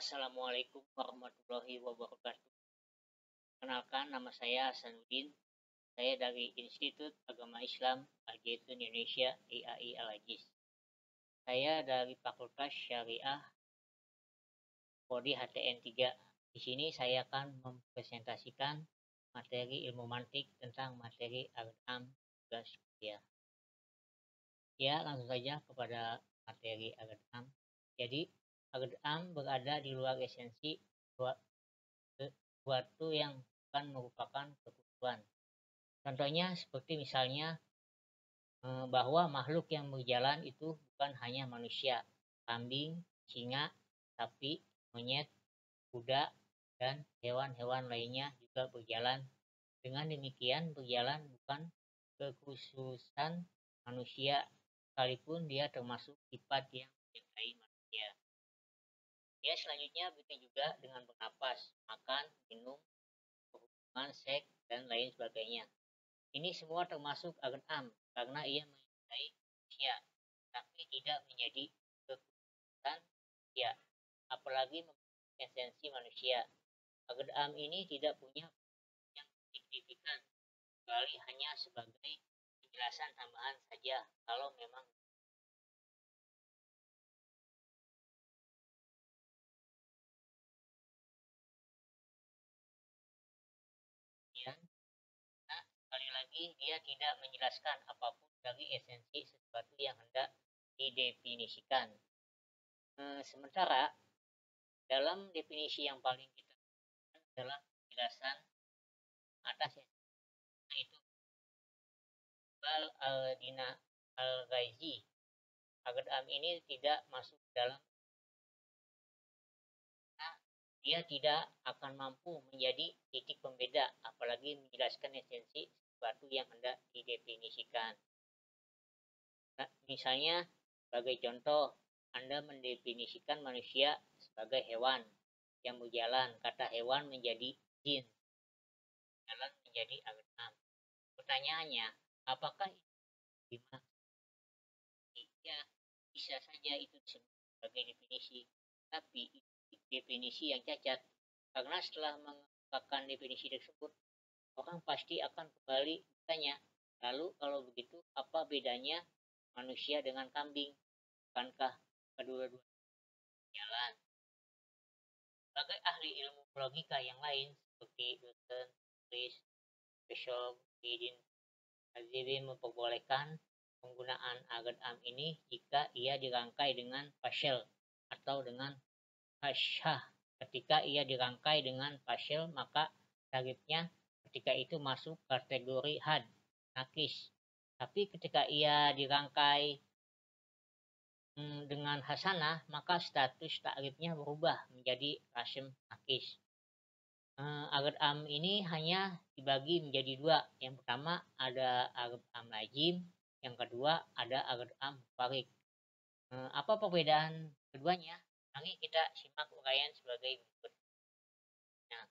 Assalamualaikum warahmatullahi wabarakatuh. Kenalkan, nama saya Hasanuddin. Saya dari Institut Agama Islam Al-Zaitun Indonesia IAI Al-Ajiz. Saya dari Fakultas Syariah Prodi HTN 3. Di sini saya akan mempresentasikan materi ilmu mantik tentang materi Agam tugas kuliah. Ya, langsung saja kepada materi Agam. Jadi, Agam berada di luar esensi sesuatu yang bukan merupakan kebutuhan. Contohnya seperti misalnya bahwa makhluk yang berjalan itu bukan hanya manusia, kambing, singa, sapi, monyet, kuda, dan hewan-hewan lainnya juga berjalan. Dengan demikian, berjalan bukan kekhususan manusia, sekalipun dia termasuk sifat yang menyertai manusia. Ya, selanjutnya begitu juga dengan bernapas, makan, minum, berhubungan seks, dan lain sebagainya. Ini semua termasuk agam karena ia menyertai manusia, tapi tidak menjadi kekhususan manusia, apalagi memiliki esensi manusia. Agam ini tidak punya yang signifikan, kecuali hanya sebagai penjelasan tambahan saja kalau memang ya. Nah, sekali lagi dia tidak menjelaskan apapun dari esensi sesuatu yang hendak didefinisikan. Sementara dalam definisi yang paling kita adalah penjelasan atas yaitu Iqbal al-Dina al-Ghaizi. Agam ini tidak masuk dalam, nah, dia tidak akan mampu menjadi titik pembeda, apalagi menjelaskan esensi sesuatu yang hendak didefinisikan. Nah, misalnya sebagai contoh, Anda mendefinisikan manusia sebagai hewan yang berjalan. Kata hewan menjadi jin, jalan menjadi agam. Pertanyaannya, apakah itu ya, bisa saja itu disebut sebagai definisi, tapi definisi yang cacat, karena setelah mengungkapkan definisi tersebut, orang pasti akan kembali bertanya, lalu kalau begitu apa bedanya manusia dengan kambing? Bukankah kedua-duanya jalan? Sebagai ahli ilmu logika yang lain seperti Newton, Chris, Bishop, Hidin, Azizi memperbolehkan penggunaan agam ini jika ia dirangkai dengan partial atau dengan hasyah. Ketika ia dirangkai dengan partial, maka tarifnya ketika itu masuk kategori had, nakis. Tapi ketika ia dirangkai dengan hasanah, maka status takrifnya berubah menjadi rasim nakis. Agam ini hanya dibagi menjadi dua. Yang pertama ada agam lazim, yang kedua ada agam mufarik. Apa perbedaan keduanya? Mari kita simak uraian sebagai berikut. Nah,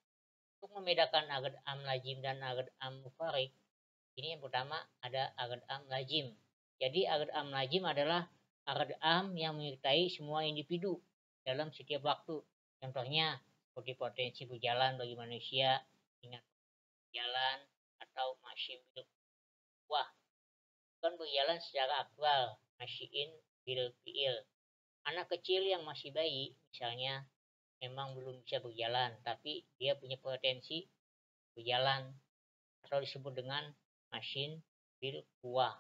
untuk membedakan agam lazim dan agam mufarik, ini yang pertama ada agam lazim. Jadi agam lazim adalah agam yang menyertai semua individu dalam setiap waktu. Contohnya seperti potensi berjalan bagi manusia, ingat berjalan, atau masih bil wah, bukan berjalan secara aktual, masyiin bil fiil. Anak kecil yang masih bayi misalnya memang belum bisa berjalan, tapi dia punya potensi berjalan atau disebut dengan masin bil kuah.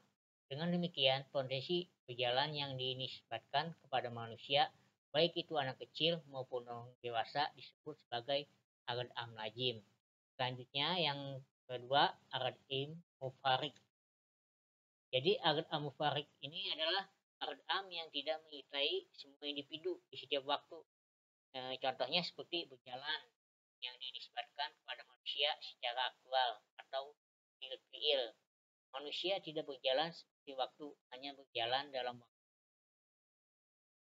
Dengan demikian, potensi berjalan yang dinisbatkan kepada manusia, baik itu anak kecil maupun orang dewasa, disebut sebagai agam lazim. Selanjutnya yang kedua, agam mufarik. Jadi agam mufarik ini adalah agam yang tidak menyertai semua individu di setiap waktu. Contohnya seperti berjalan yang dinisbatkan kepada manusia secara aktual atau fiil. Manusia tidak berjalan seperti waktu, hanya berjalan dalam waktu.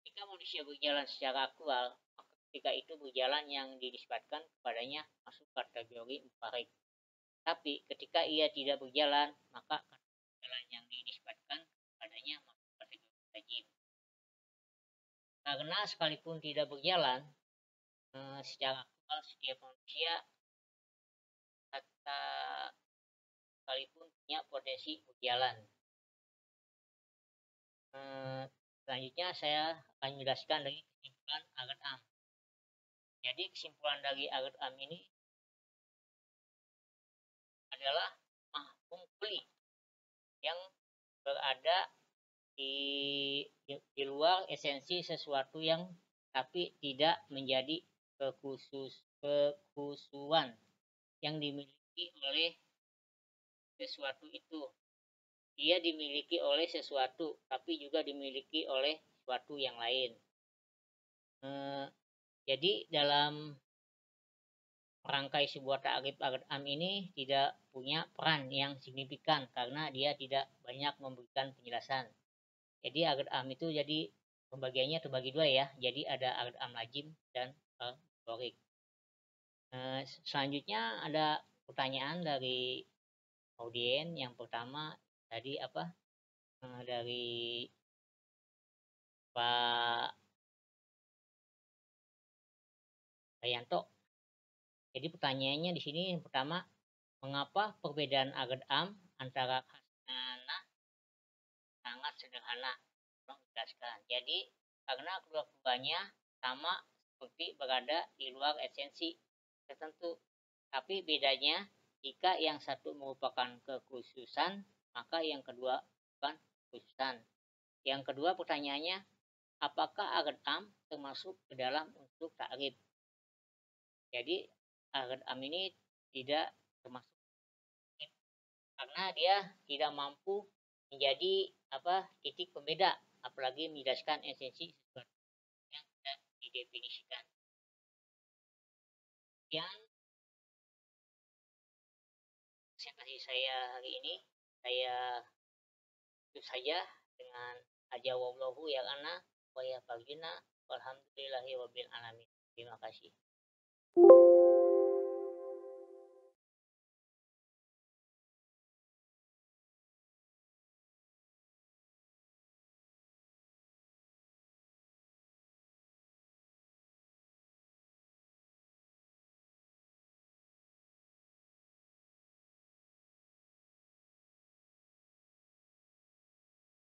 Jika manusia berjalan secara aktual, maka ketika itu berjalan yang dinisbatkan kepadanya masuk kategori mufarik. Tapi ketika ia tidak berjalan, maka jalan yang dinisbatkan kepadanya masuk kategori lazim. Karena sekalipun tidak berjalan, Secara aktual setiap manusia kata sekalipun punya potensi berjalan. Selanjutnya saya akan menjelaskan dari kesimpulan Albert Am. Jadi kesimpulan dari Albert Am ini adalah mahfum kuli yang berada di, di luar esensi sesuatu yang tapi tidak menjadi kekhusuan yang dimiliki oleh sesuatu itu. Dia dimiliki oleh sesuatu, tapi juga dimiliki oleh sesuatu yang lain. Jadi dalam merangkai sebuah ta'rif Albert Am ini tidak punya peran yang signifikan karena dia tidak banyak memberikan penjelasan. Jadi Albert Am itu jadi pembagiannya terbagi dua ya. Jadi ada Albert Am lazim dan retorik. Selanjutnya ada pertanyaan dari audien. Yang pertama tadi apa? Dari Pak Dayanto. Jadi pertanyaannya di sini yang pertama, mengapa perbedaan Albert Am antara khasnana sangat sederhana? Tolong jelaskan. Jadi karena kedua-duanya sama seperti berada di luar esensi tertentu. Tapi bedanya jika yang satu merupakan kekhususan, maka yang kedua bukan kekhususan. Yang kedua pertanyaannya, apakah Albert Am termasuk ke dalam unsur ta'rif? Jadi Albert Am ini tidak termasuk karena dia tidak mampu menjadi titik pembeda, apalagi menjelaskan esensi sesuatu yang tidak didefinisikan. Yang presentasi saya hari ini saya tutup saja dengan aja wallahu ya ana wa ya fagina walhamdulillahi wabil alamin. Terima kasih.